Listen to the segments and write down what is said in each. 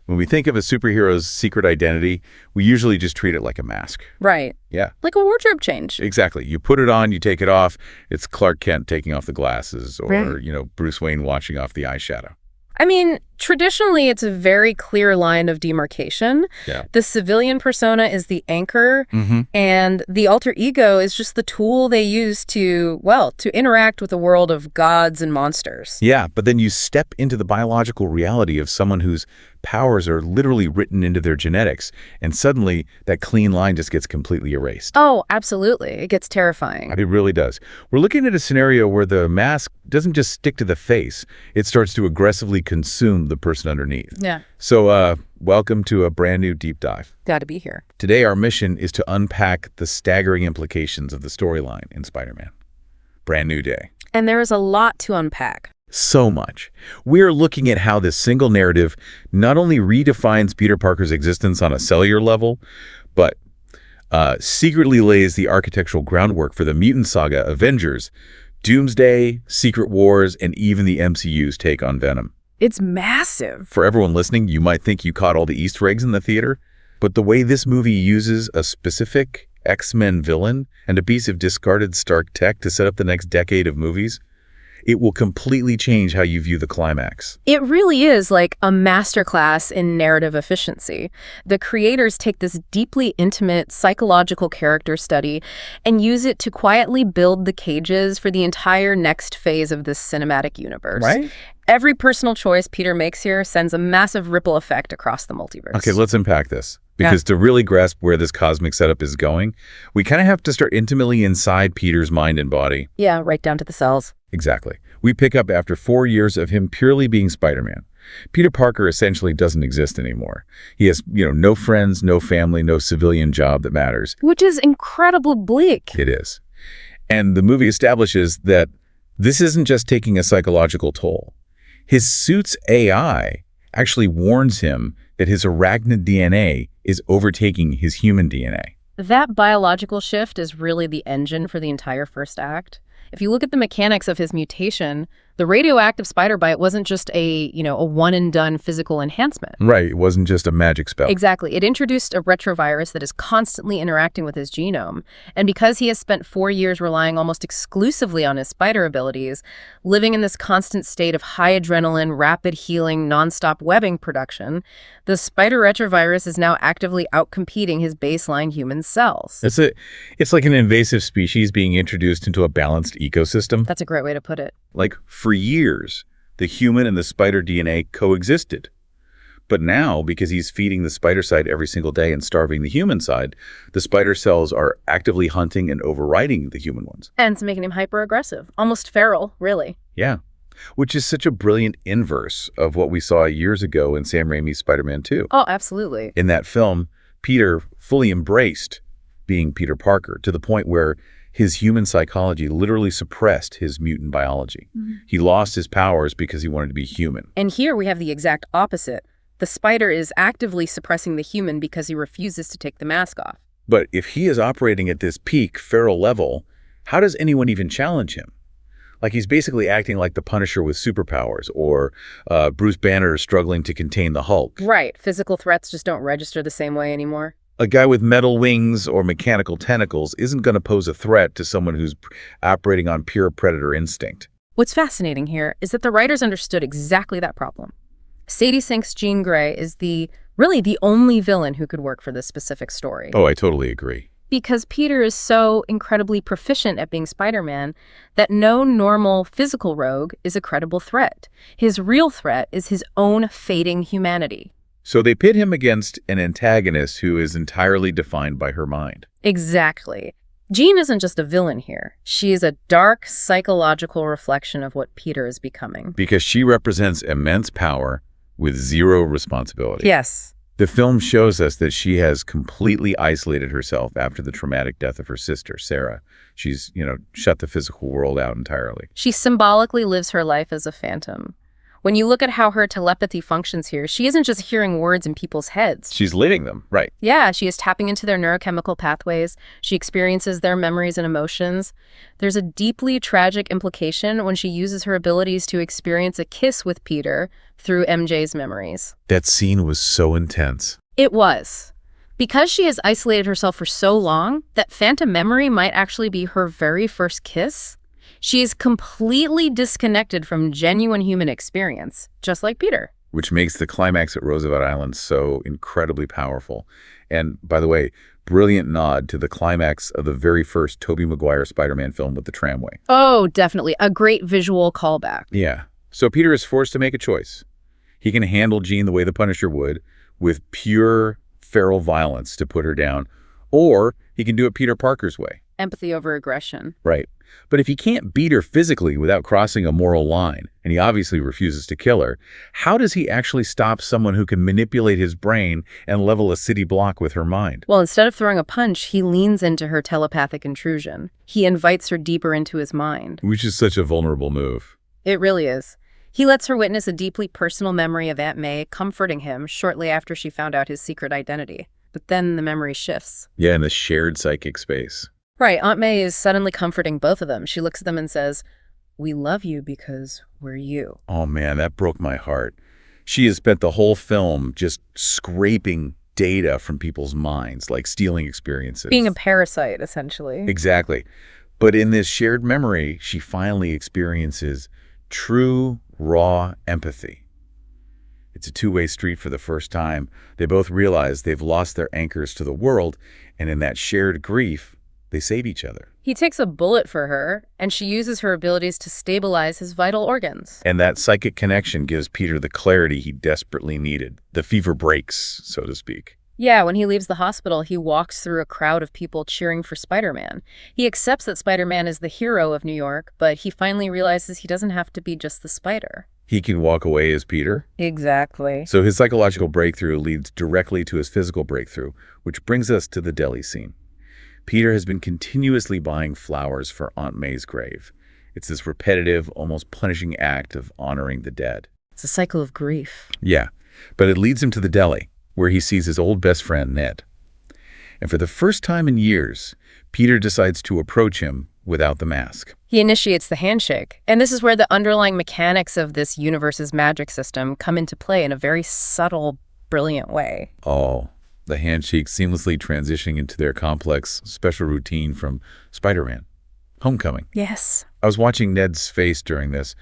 When we think of a superhero's secret identity, we usually just treat it like a mask. Right. Yeah. Like a wardrobe change. Exactly. You put it on, you take it off. It's Clark Kent taking off the glasses or, right. Bruce Wayne washing off the eyeshadow. I mean, traditionally, it's a very clear line of demarcation. Yeah. The civilian persona is the anchor, Mm-hmm. and the alter ego is just the tool they use to interact with a world of gods and monsters. Yeah, but then you step into the biological reality of someone whose powers are literally written into their genetics, and suddenly that clean line just gets completely erased. Oh, absolutely. It gets terrifying. It really does. We're looking at a scenario where the mask doesn't just stick to the face. It starts to aggressively consume the person underneath. Yeah. So, welcome to a brand new deep dive. Got to be here. Today, our mission is to unpack the staggering implications of the storyline in Spider-Man. Brand new day. And there is a lot to unpack. So much. We're looking at how this single narrative not only redefines Peter Parker's existence on a cellular level, but secretly lays the architectural groundwork for the mutant saga Avengers, Doomsday, Secret Wars, and even the MCU's take on Venom. It's massive. For everyone listening, you might think you caught all the Easter eggs in the theater, but the way this movie uses a specific X-Men villain and a piece of discarded Stark tech to set up the next decade of movies, it will completely change how you view the climax. It really is like a masterclass in narrative efficiency. The creators take this deeply intimate psychological character study and use it to quietly build the cages for the entire next phase of this cinematic universe. Right? Every personal choice Peter makes here sends a massive ripple effect across the multiverse. Okay, let's unpack this. Because to really grasp where this cosmic setup is going, we kind of have to start intimately inside Peter's mind and body. Yeah, right down to the cells. Exactly. We pick up after 4 years of him purely being Spider-Man. Peter Parker essentially doesn't exist anymore. He has, no friends, no family, no civilian job that matters. Which is incredibly bleak. It is. And the movie establishes that this isn't just taking a psychological toll. His suit's AI actually warns him that his arachnid DNA is overtaking his human DNA. That biological shift is really the engine for the entire first act. If you look at the mechanics of his mutation, the radioactive spider bite wasn't just a one-and-done physical enhancement. Right. It wasn't just a magic spell. Exactly. It introduced a retrovirus that is constantly interacting with his genome. And because he has spent 4 years relying almost exclusively on his spider abilities, living in this constant state of high adrenaline, rapid healing, nonstop webbing production, the spider retrovirus is now actively outcompeting his baseline human cells. It's like an invasive species being introduced into a balanced ecosystem. That's a great way to put it. Like, for years, the human and the spider DNA coexisted. But now, because he's feeding the spider side every single day and starving the human side, the spider cells are actively hunting and overriding the human ones. And it's making him hyper-aggressive, almost feral, really. Yeah, which is such a brilliant inverse of what we saw years ago in Sam Raimi's Spider-Man 2. Oh, absolutely. In that film, Peter fully embraced being Peter Parker to the point where his human psychology literally suppressed his mutant biology. Mm-hmm. He lost his powers because he wanted to be human. And here we have the exact opposite. The spider is actively suppressing the human because he refuses to take the mask off. But if he is operating at this peak feral level, how does anyone even challenge him? Like, he's basically acting like the Punisher with superpowers, or Bruce Banner struggling to contain the Hulk. Right. Physical threats just don't register the same way anymore. A guy with metal wings or mechanical tentacles isn't going to pose a threat to someone who's operating on pure predator instinct. What's fascinating here is that the writers understood exactly that problem. Sadie Sink's Jean Grey is really the only villain who could work for this specific story. Oh, I totally agree. Because Peter is so incredibly proficient at being Spider-Man that no normal physical rogue is a credible threat. His real threat is his own fading humanity. So they pit him against an antagonist who is entirely defined by her mind. Exactly. Jean isn't just a villain here. She is a dark, psychological reflection of what Peter is becoming. Because she represents immense power with zero responsibility. Yes. The film shows us that she has completely isolated herself after the traumatic death of her sister, Sarah. She's, shut the physical world out entirely. She symbolically lives her life as a phantom. When you look at how her telepathy functions here, she isn't just hearing words in people's heads. She's living them, right? Yeah, she is tapping into their neurochemical pathways. She experiences their memories and emotions. There's a deeply tragic implication when she uses her abilities to experience a kiss with Peter through MJ's memories. That scene was so intense. It was. Because she has isolated herself for so long, that phantom memory might actually be her very first kiss. She is completely disconnected from genuine human experience, just like Peter. Which makes the climax at Roosevelt Island so incredibly powerful. And, by the way, brilliant nod to the climax of the very first Tobey Maguire Spider-Man film with the tramway. Oh, definitely. A great visual callback. Yeah. So Peter is forced to make a choice. He can handle Jean the way the Punisher would, with pure feral violence to put her down, or he can do it Peter Parker's way. Empathy over aggression. Right. But if he can't beat her physically without crossing a moral line, and he obviously refuses to kill her, how does he actually stop someone who can manipulate his brain and level a city block with her mind? Well, instead of throwing a punch, he leans into her telepathic intrusion. He invites her deeper into his mind. Which is such a vulnerable move. It really is. He lets her witness a deeply personal memory of Aunt May comforting him shortly after she found out his secret identity. But then the memory shifts. Yeah, in the shared psychic space. Right, Aunt May is suddenly comforting both of them. She looks at them and says, "We love you because we're you." Oh man, that broke my heart. She has spent the whole film just scraping data from people's minds, like stealing experiences. Being a parasite, essentially. Exactly. But in this shared memory, she finally experiences true, raw empathy. It's a two-way street for the first time. They both realize they've lost their anchors to the world, and in that shared grief, they save each other. He takes a bullet for her, and she uses her abilities to stabilize his vital organs. And that psychic connection gives Peter the clarity he desperately needed. The fever breaks, so to speak. Yeah, when he leaves the hospital, he walks through a crowd of people cheering for Spider-Man. He accepts that Spider-Man is the hero of New York, but he finally realizes he doesn't have to be just the spider. He can walk away as Peter. Exactly. So his psychological breakthrough leads directly to his physical breakthrough, which brings us to the deli scene. Peter has been continuously buying flowers for Aunt May's grave. It's this repetitive, almost punishing act of honoring the dead. It's a cycle of grief. Yeah, but it leads him to the deli, where he sees his old best friend, Ned. And for the first time in years, Peter decides to approach him without the mask. He initiates the handshake, and this is where the underlying mechanics of this universe's magic system come into play in a very subtle, brilliant way. Oh, the handshake seamlessly transitioning into their complex special routine from Spider-Man: Homecoming. Yes. I was watching Ned's face during this,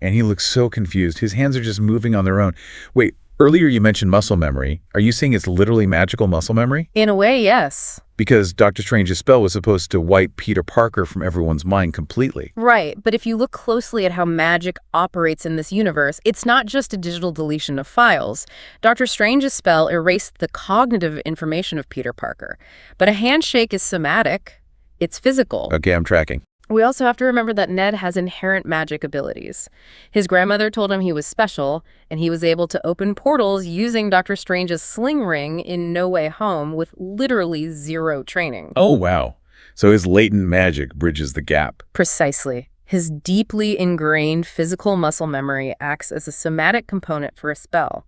and he looks so confused. His hands are just moving on their own. Wait, earlier you mentioned muscle memory. Are you saying it's literally magical muscle memory? In a way, yes. Because Dr. Strange's spell was supposed to wipe Peter Parker from everyone's mind completely. Right, but if you look closely at how magic operates in this universe, it's not just a digital deletion of files. Dr. Strange's spell erased the cognitive information of Peter Parker. But a handshake is somatic. It's physical. Okay, I'm tracking. We also have to remember that Ned has inherent magic abilities. His grandmother told him he was special, and he was able to open portals using Dr. Strange's sling ring in No Way Home with literally zero training. Oh, wow. So his latent magic bridges the gap. Precisely. His deeply ingrained physical muscle memory acts as a somatic component for a spell.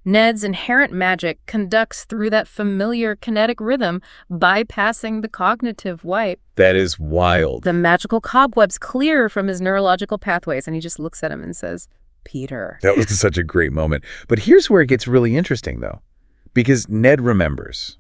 Ned's inherent magic conducts through that familiar kinetic rhythm, bypassing the cognitive wipe. That is wild. The magical cobwebs clear from his neurological pathways, and he just looks at him and says, "Peter." That was such a great moment. But here's where it gets really interesting, though. Because Ned remembers,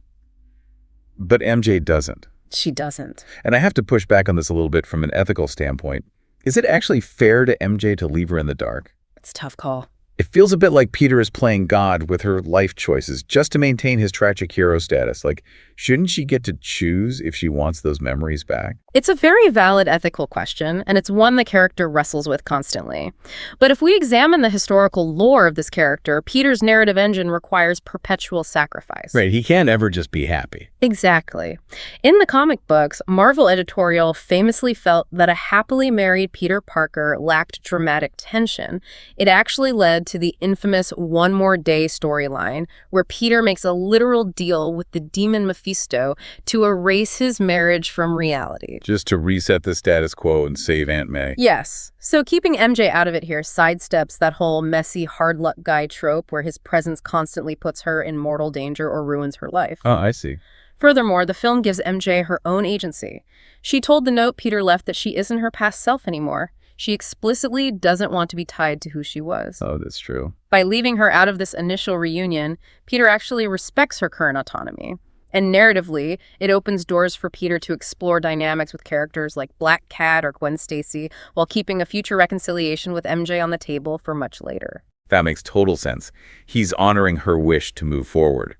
but MJ doesn't. She doesn't. And I have to push back on this a little bit from an ethical standpoint. Is it actually fair to MJ to leave her in the dark? It's a tough call. It feels a bit like Peter is playing God with her life choices just to maintain his tragic hero status. Like, shouldn't she get to choose if she wants those memories back? It's a very valid ethical question, and it's one the character wrestles with constantly. But if we examine the historical lore of this character, Peter's narrative engine requires perpetual sacrifice. Right, he can't ever just be happy. Exactly. In the comic books, Marvel editorial famously felt that a happily married Peter Parker lacked dramatic tension. It actually led led to the infamous One More Day storyline, where Peter makes a literal deal with the demon Mephisto to erase his marriage from reality. Just to reset the status quo and save Aunt May. Yes. So keeping MJ out of it here sidesteps that whole messy, hard luck guy trope where his presence constantly puts her in mortal danger or ruins her life. Oh, I see. Furthermore, the film gives MJ her own agency. She told the note Peter left that she isn't her past self anymore. She explicitly doesn't want to be tied to who she was. Oh, that's true. By leaving her out of this initial reunion, Peter actually respects her current autonomy. And narratively, it opens doors for Peter to explore dynamics with characters like Black Cat or Gwen Stacy, while keeping a future reconciliation with MJ on the table for much later. That makes total sense. He's honoring her wish to move forward.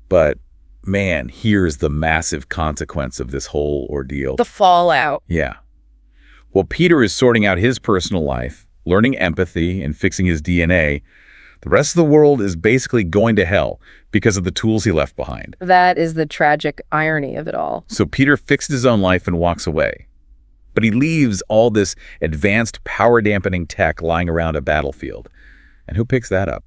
But, man, here's the massive consequence of this whole ordeal. The fallout. Yeah. While Peter is sorting out his personal life, learning empathy, and fixing his DNA, the rest of the world is basically going to hell because of the tools he left behind. That is the tragic irony of it all. So Peter fixed his own life and walks away. But he leaves all this advanced power-dampening tech lying around a battlefield. And who picks that up?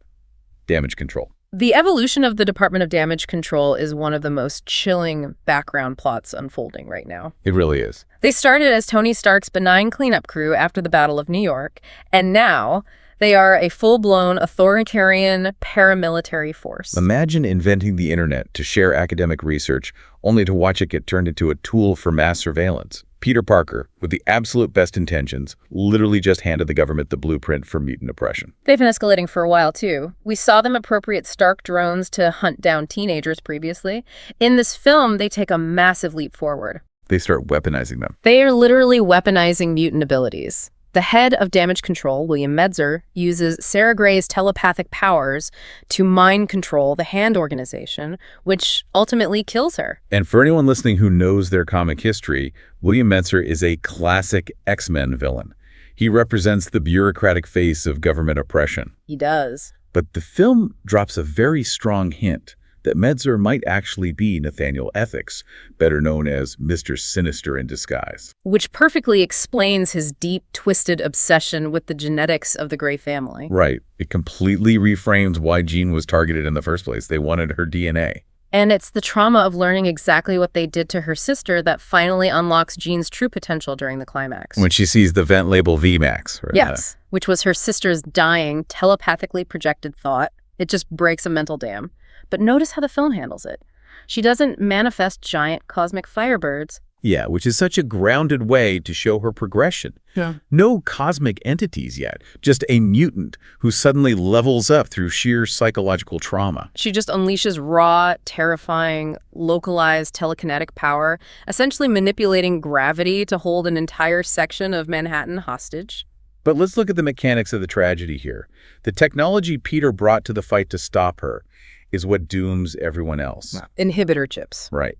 Damage control. The evolution of the Department of Damage Control is one of the most chilling background plots unfolding right now. It really is. They started as Tony Stark's benign cleanup crew after the Battle of New York, and now they are a full-blown authoritarian paramilitary force. Imagine inventing the internet to share academic research, only to watch it get turned into a tool for mass surveillance. Peter Parker, with the absolute best intentions, literally just handed the government the blueprint for mutant oppression. They've been escalating for a while, too. We saw them appropriate Stark drones to hunt down teenagers previously. In this film, they take a massive leap forward. They start weaponizing them. They are literally weaponizing mutant abilities. The head of Damage Control, William Medzer, uses Sarah Gray's telepathic powers to mind control the Hand organization, which ultimately kills her. And for anyone listening who knows their comic history, William Medzer is a classic X-Men villain. He represents the bureaucratic face of government oppression. He does. But the film drops a very strong hint that Medzer might actually be Nathaniel Ethics, better known as Mr. Sinister in disguise. Which perfectly explains his deep, twisted obsession with the genetics of the Gray family. Right. It completely reframes why Jean was targeted in the first place. They wanted her DNA. And it's the trauma of learning exactly what they did to her sister that finally unlocks Jean's true potential during the climax. When she sees the vent label VMAX. Right? Yes, which was her sister's dying, telepathically projected thought. It just breaks a mental dam. But notice how the film handles it. She doesn't manifest giant cosmic firebirds. Yeah, which is such a grounded way to show her progression. Yeah. No cosmic entities yet, just a mutant who suddenly levels up through sheer psychological trauma. She just unleashes raw, terrifying, localized telekinetic power, essentially manipulating gravity to hold an entire section of Manhattan hostage. But let's look at the mechanics of the tragedy here. The technology Peter brought to the fight to stop her is what dooms everyone else. Inhibitor chips. Right.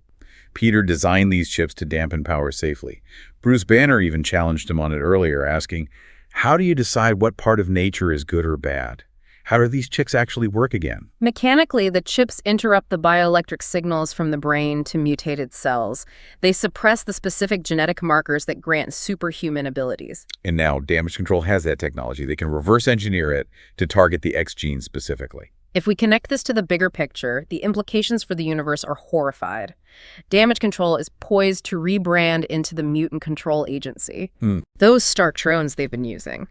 Peter designed these chips to dampen power safely. Bruce Banner even challenged him on it earlier, asking, how do you decide what part of nature is good or bad? How do these chips actually work again? Mechanically, the chips interrupt the bioelectric signals from the brain to mutated cells. They suppress the specific genetic markers that grant superhuman abilities. And now Damage Control has that technology. They can reverse engineer it to target the X gene specifically. If we connect this to the bigger picture, the implications for the universe are horrified. Damage Control is poised to rebrand into the Mutant Control Agency. Those Stark drones they've been using.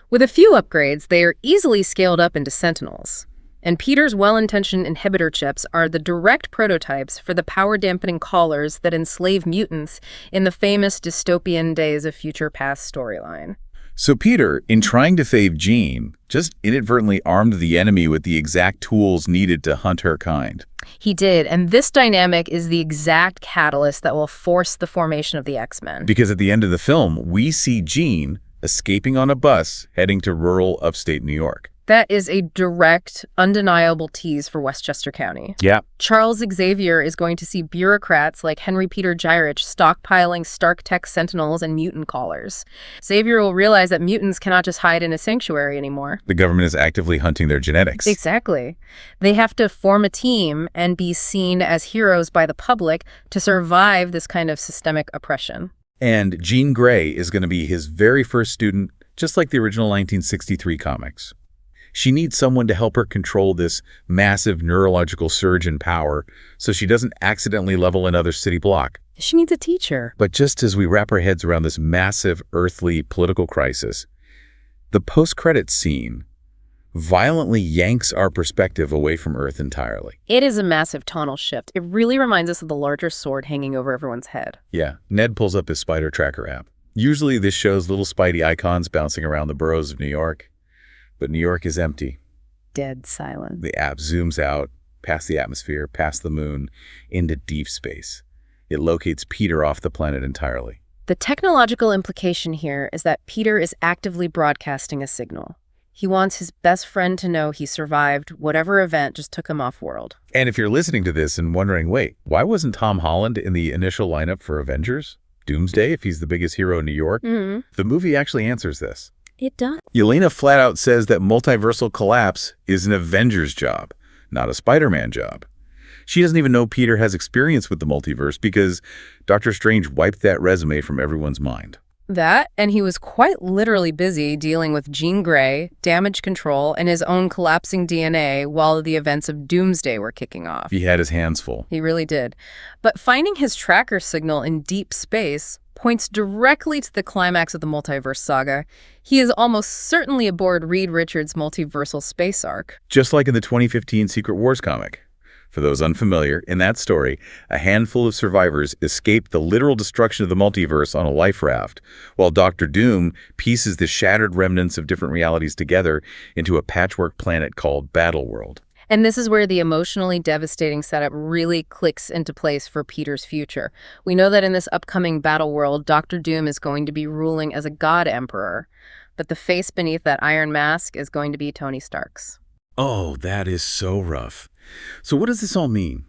With a few upgrades, they are easily scaled up into Sentinels. And Peter's well-intentioned inhibitor chips are the direct prototypes for the power-dampening collars that enslave mutants in the famous dystopian Days of Future Past storyline. So Peter, in trying to save Jean, just inadvertently armed the enemy with the exact tools needed to hunt her kind. He did, and this dynamic is the exact catalyst that will force the formation of the X-Men. Because at the end of the film, we see Jean escaping on a bus heading to rural upstate New York. That is a direct, undeniable tease for Westchester County. Yeah. Charles Xavier is going to see bureaucrats like Henry Peter Gyrich stockpiling Stark Tech Sentinels and mutant collars. Xavier will realize that mutants cannot just hide in a sanctuary anymore. The government is actively hunting their genetics. Exactly. They have to form a team and be seen as heroes by the public to survive this kind of systemic oppression. And Jean Grey is going to be his very first student, just like the original 1963 comics. She needs someone to help her control this massive neurological surge in power so she doesn't accidentally level another city block. She needs a teacher. But just as we wrap our heads around this massive earthly political crisis, the post-credits scene violently yanks our perspective away from Earth entirely. It is a massive tonal shift. It really reminds us of the larger sword hanging over everyone's head. Yeah, Ned pulls up his spider tracker app. Usually this shows little Spidey icons bouncing around the boroughs of New York, but New York is empty. Dead silence. The app zooms out, past the atmosphere, past the moon, into deep space. It locates Peter off the planet entirely. The technological implication here is that Peter is actively broadcasting a signal. He wants his best friend to know he survived whatever event just took him off-world. And if you're listening to this and wondering, wait, why wasn't Tom Holland in the initial lineup for Avengers? Doomsday, if he's the biggest hero in New York? The movie actually answers this. It does. Yelena flat out says that multiversal collapse is an Avengers job, not a Spider-Man job. She doesn't even know Peter has experience with the multiverse because Doctor Strange wiped that resume from everyone's mind. That, and he was quite literally busy dealing with Jean Grey, damage control, and his own collapsing DNA while the events of Doomsday were kicking off. He had his hands full. He really did. But finding his tracker signal in deep space points directly to the climax of the multiverse saga. He is almost certainly aboard Reed Richards' multiversal space arc. Just like in the 2015 Secret Wars comic. For those unfamiliar, in that story, a handful of survivors escape the literal destruction of the multiverse on a life raft, while Dr. Doom pieces the shattered remnants of different realities together into a patchwork planet called Battleworld. And this is where the emotionally devastating setup really clicks into place for Peter's future. We know that in this upcoming Battleworld, Dr. Doom is going to be ruling as a god emperor, but the face beneath that iron mask is going to be Tony Stark's. Oh, that is so rough. So what does this all mean?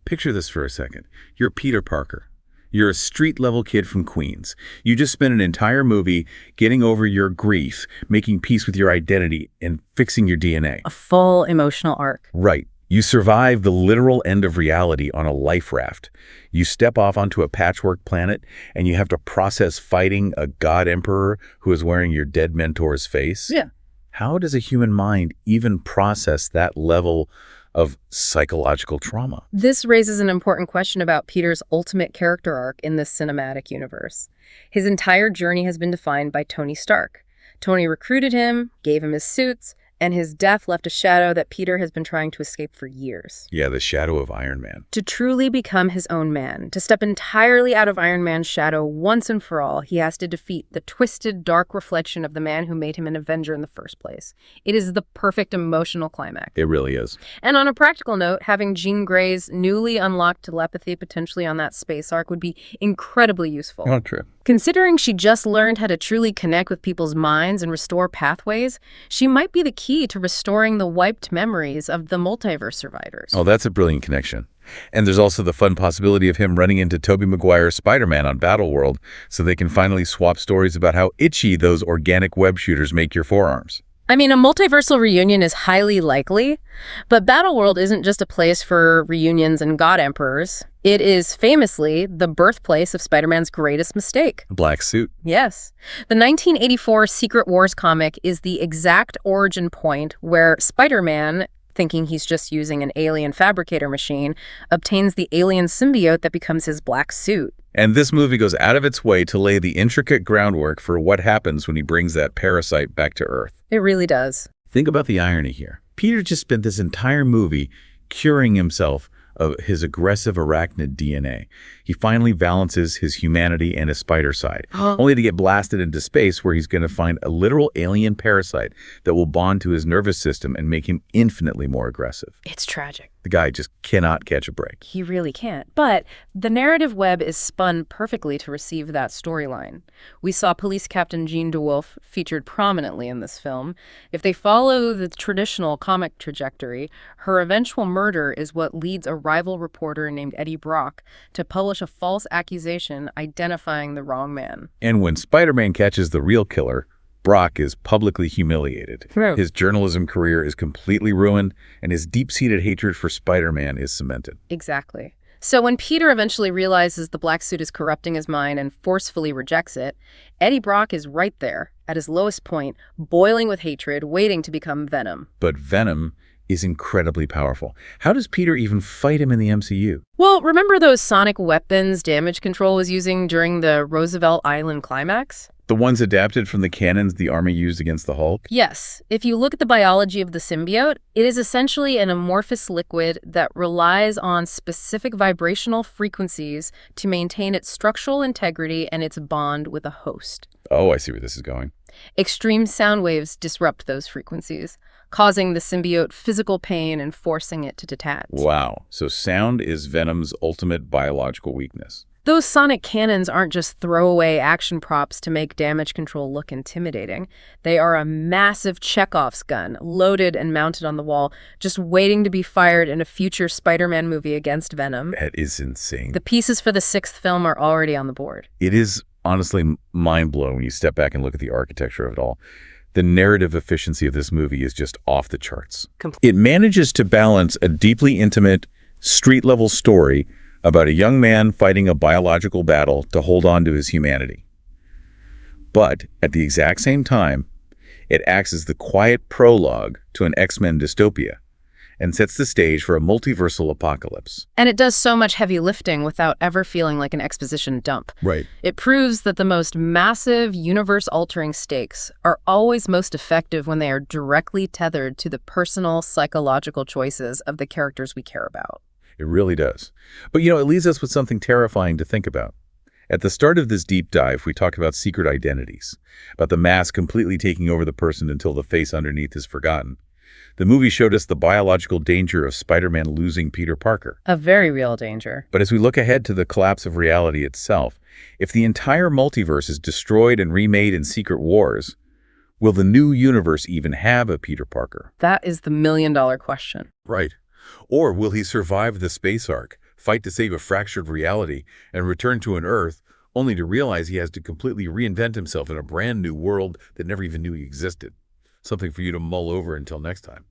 Picture this for a second. You're Peter Parker. You're a street-level kid from Queens. You just spent an entire movie getting over your grief, making peace with your identity, and fixing your DNA. A full emotional arc. Right. You survive the literal end of reality on a life raft. You step off onto a patchwork planet, and you have to process fighting a god emperor who is wearing your dead mentor's face. Yeah. How does a human mind even process that level of psychological trauma? This raises an important question about Peter's ultimate character arc in this cinematic universe. His entire journey has been defined by Tony Stark. Tony recruited him, gave him his suits, and his death left a shadow that Peter has been trying to escape for years. Yeah, the shadow of Iron Man. To truly become his own man, to step entirely out of Iron Man's shadow once and for all, he has to defeat the twisted, dark reflection of the man who made him an Avenger in the first place. It is the perfect emotional climax. It really is. And on a practical note, having Jean Grey's newly unlocked telepathy potentially on that space arc would be incredibly useful. Oh, true. Considering she just learned how to truly connect with people's minds and restore pathways, she might be the key to restoring the wiped memories of the multiverse survivors. Oh, that's a brilliant connection. And there's also the fun possibility of him running into Tobey Maguire's Spider-Man on Battleworld so they can finally swap stories about how itchy those organic web shooters make your forearms. I mean, a multiversal reunion is highly likely, but Battleworld isn't just a place for reunions and god emperors. It is famously the birthplace of Spider-Man's greatest mistake. Black suit. Yes. The 1984 Secret Wars comic is the exact origin point where Spider-Man, thinking he's just using an alien fabricator machine, obtains the alien symbiote that becomes his black suit. And this movie goes out of its way to lay the intricate groundwork for what happens when he brings that parasite back to Earth. It really does. Think about the irony here. Peter just spent this entire movie curing himself of his aggressive arachnid DNA. He finally balances his humanity and his spider side, only to get blasted into space where he's going to find a literal alien parasite that will bond to his nervous system and make him infinitely more aggressive. It's tragic. The guy just cannot catch a break. He really can't. But the narrative web is spun perfectly to receive that storyline. We saw Police Captain Jean DeWolf featured prominently in this film. If they follow the traditional comic trajectory, her eventual murder is what leads a rival reporter named Eddie Brock to publish a false accusation identifying the wrong man. And when Spider-Man catches the real killer, Brock is publicly humiliated. True. His journalism career is completely ruined, and his deep-seated hatred for Spider-Man is cemented. Exactly. So when Peter eventually realizes the black suit is corrupting his mind and forcefully rejects it, Eddie Brock is right there, at his lowest point, boiling with hatred, waiting to become Venom. But Venom is incredibly powerful. How does Peter even fight him in the MCU? Well, remember those sonic weapons Damage Control was using during the Roosevelt Island climax? The ones adapted from the cannons the Army used against the Hulk? Yes. If you look at the biology of the symbiote, it is essentially an amorphous liquid that relies on specific vibrational frequencies to maintain its structural integrity and its bond with a host. Oh, I see where this is going. Extreme sound waves disrupt those frequencies, causing the symbiote physical pain and forcing it to detach. Wow. So sound is Venom's ultimate biological weakness. Those sonic cannons aren't just throwaway action props to make Damage Control look intimidating. They are a massive Chekhov's gun, loaded and mounted on the wall, just waiting to be fired in a future Spider-Man movie against Venom. That is insane. The pieces for the 6th film are already on the board. It is honestly mind-blowing when you step back and look at the architecture of it all. The narrative efficiency of this movie is just off the charts. It manages to balance a deeply intimate, street-level story about a young man fighting a biological battle to hold on to his humanity. But at the exact same time, it acts as the quiet prologue to an X-Men dystopia and sets the stage for a multiversal apocalypse. And it does so much heavy lifting without ever feeling like an exposition dump. Right. It proves that the most massive, universe-altering stakes are always most effective when they are directly tethered to the personal, psychological choices of the characters we care about. It really does. But, it leaves us with something terrifying to think about. At the start of this deep dive, we talked about secret identities, about the mask completely taking over the person until the face underneath is forgotten. The movie showed us the biological danger of Spider-Man losing Peter Parker. A very real danger. But as we look ahead to the collapse of reality itself, if the entire multiverse is destroyed and remade in secret wars, will the new universe even have a Peter Parker? That is the million-dollar question. Right. Or will he survive the space arc, fight to save a fractured reality, and return to an Earth only to realize he has to completely reinvent himself in a brand new world that never even knew he existed? Something for you to mull over until next time.